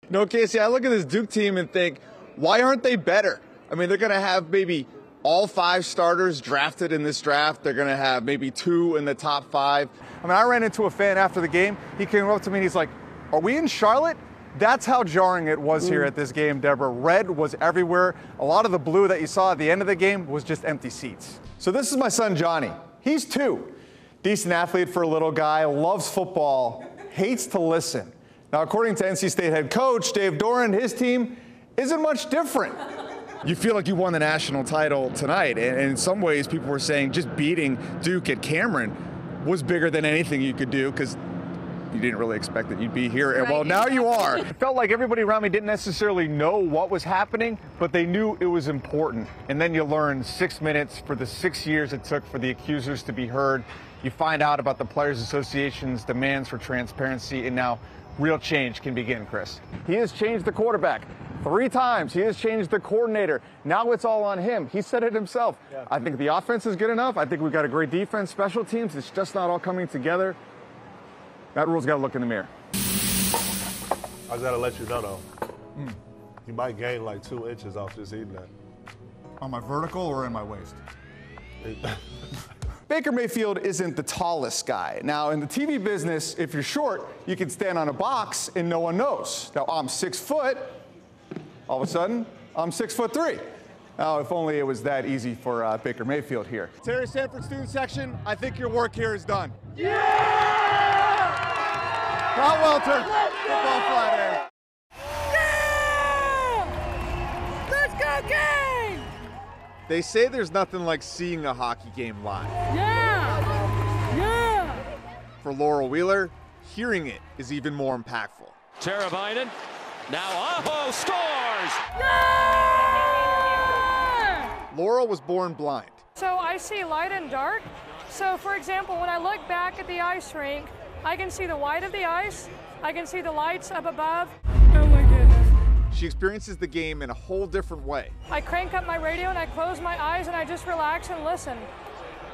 No, Casey, I look at this Duke team and think, why aren't they better? I mean, they're going to have maybe all 5 starters drafted in this draft. They're going to have maybe 2 in the top 5. I mean, I ran into a fan after the game. He came up to me and he's like, are we in Charlotte? That's how jarring it was here at this game, Deborah. Red was everywhere. A lot of the blue that you saw at the end of the game was just empty seats. So this is my son, Johnny. He's 2. Decent athlete for a little guy, loves football, hates to listen. Now, according to NC State head coach Dave Doran, his team isn't much different. You feel like you won the national title tonight, and in some ways people were saying just beating Duke at Cameron was bigger than anything you could do because you didn't really expect that you'd be here. And well, now you are. It felt like everybody around me didn't necessarily know what was happening, but they knew it was important. And then you learn 6 minutes for the 6 years it took for the accusers to be heard. You find out about the Players Association's demands for transparency, and now real change can begin, Chris. He has changed the quarterback 3 times. He has changed the coordinator. Now it's all on him. He said it himself. Yeah. I think the offense is good enough. I think we've got a great defense, special teams. It's just not all coming together. Matt Rule's got to look in the mirror. I just got to let you know, though. You might gain like 2 inches off just eating that. On my vertical or in my waist? Baker Mayfield isn't the tallest guy. Now, in the TV business, if you're short, you can stand on a box and no one knows. Now, I'm 6 foot. All of a sudden, I'm 6'3". Now, if only it was that easy for Baker Mayfield here. Terry Sanford student section, I think your work here is done. Yeah! Not Welter, football flat air. Yeah! Let's go, gang! They say there's nothing like seeing a hockey game live. Yeah! Yeah! For Laurel Wheeler, hearing it is even more impactful. Teravainen, now Aho scores! Yeah! Laurel was born blind. So I see light and dark. So for example, when I look back at the ice rink, I can see the white of the ice, I can see the lights up above. Oh my goodness. She experiences the game in a whole different way. I crank up my radio and I close my eyes and I just relax and listen.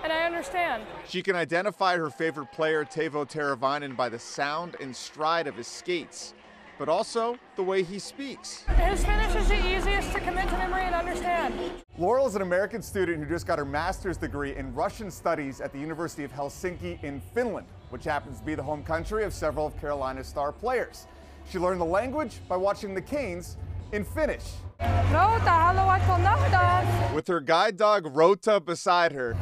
And I understand. She can identify her favorite player, Teuvo Teravainen, by the sound and stride of his skates, but also the way he speaks. His finish is the easiest to commit to memory and understand. Laurel is an American student who just got her master's degree in Russian studies at the University of Helsinki in Finland, which happens to be the home country of several of Carolina's star players. She learned the language by watching the Canes in Finnish. Rota, haluatko nautas? With her guide dog Rota beside her.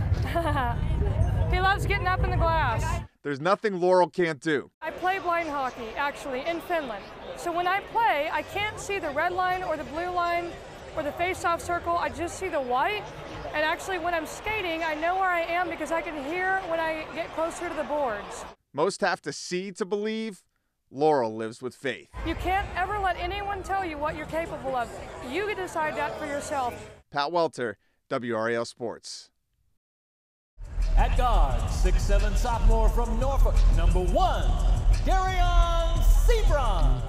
He loves getting up in the glass. There's nothing Laurel can't do. I play blind hockey, actually, in Finland. So when I play, I can't see the red line or the blue line or the face-off circle. I just see the white. And actually, when I'm skating, I know where I am because I can hear when I get closer to the boards. Most have to see to believe. Laurel lives with faith. You can't ever let anyone tell you what you're capable of. You can decide that for yourself. Pat Welter, WRAL Sports. At guard, 6'7" sophomore from Norfolk, number 1, Darion Sebron.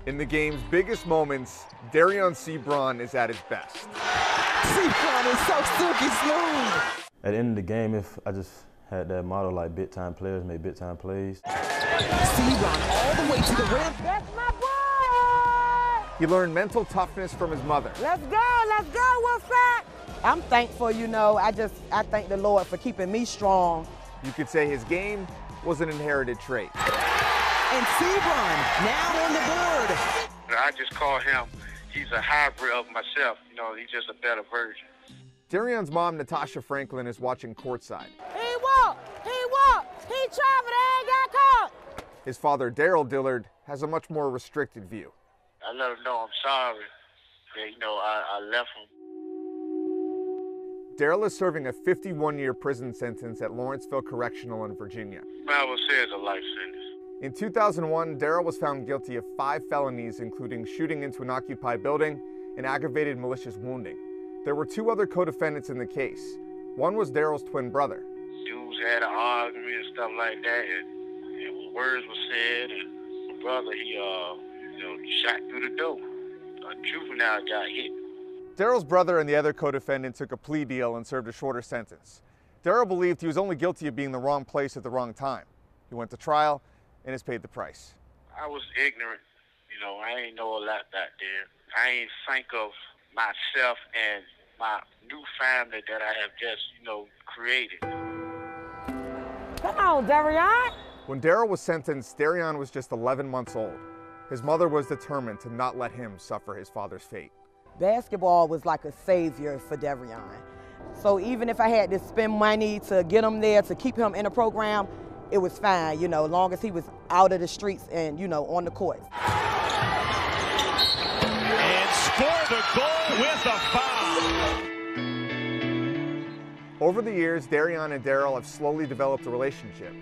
In the game's biggest moments, Darion Sebron is at his best. Sebron is so silky smooth. At the end of the game, if I just had that motto like big time players make big time plays. Sebron all the way to the rim. That's my boy! He learned mental toughness from his mother. Let's go, Wolfpack! I'm thankful, you know, I thank the Lord for keeping me strong. You could say his game was an inherited trait. And Sebron now on the board. I just call him, he's a hybrid of myself. You know, he's just a better version. Darion's mom, Natasha Franklin, is watching courtside. He walked, he traveled, ain't got caught. His father, Daryl Dillard, has a much more restricted view. I let him know I'm sorry that, you know, I left him. Daryl is serving a 51-year prison sentence at Lawrenceville Correctional in Virginia. I would say it's a life sentence. In 2001, Daryl was found guilty of 5 felonies, including shooting into an occupied building and aggravated malicious wounding. There were 2 other co-defendants in the case. One was Daryl's twin brother. Dudes had an argument and stuff like that, and words were said, and my brother, he shot through the door. A juvenile got hit. Daryl's brother and the other co-defendant took a plea deal and served a shorter sentence. Daryl believed he was only guilty of being in the wrong place at the wrong time. He went to trial and has paid the price. I was ignorant know, I ain't know a lot back there. I ain't think of myself and my new family that I have just, you know, created. Come on, Darion. When Daryl was sentenced, Darion was just 11 months old. His mother was determined to not let him suffer his father's fate. Basketball was like a savior for Darion. So even if I had to spend money to get him there, to keep him in a program, it was fine, you know, as long as he was out of the streets and, you know, on the court. And score the goal with a foul. Over the years, Darion and Daryl have slowly developed a relationship.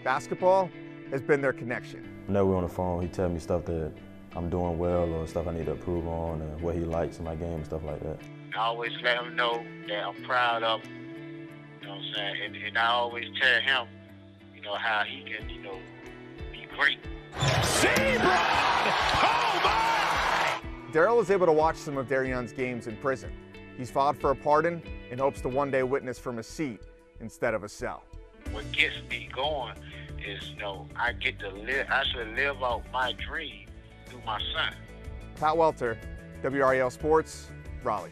Basketball has been their connection. Whenever we're on the phone, he tells me stuff that I'm doing well or stuff I need to improve on and what he likes in my game and stuff like that. I always let him know that I'm proud of him, you know what I'm saying? And I always tell him, you know, how he can, you know, be great. Sebron! Oh, my! Daryl is able to watch some of Darion's games in prison. He's filed for a pardon and hopes to one day witness from a seat instead of a cell. What gets me going is, you know, I get to actually live out my dream through my son. Pat Welter, WRAL Sports, Raleigh.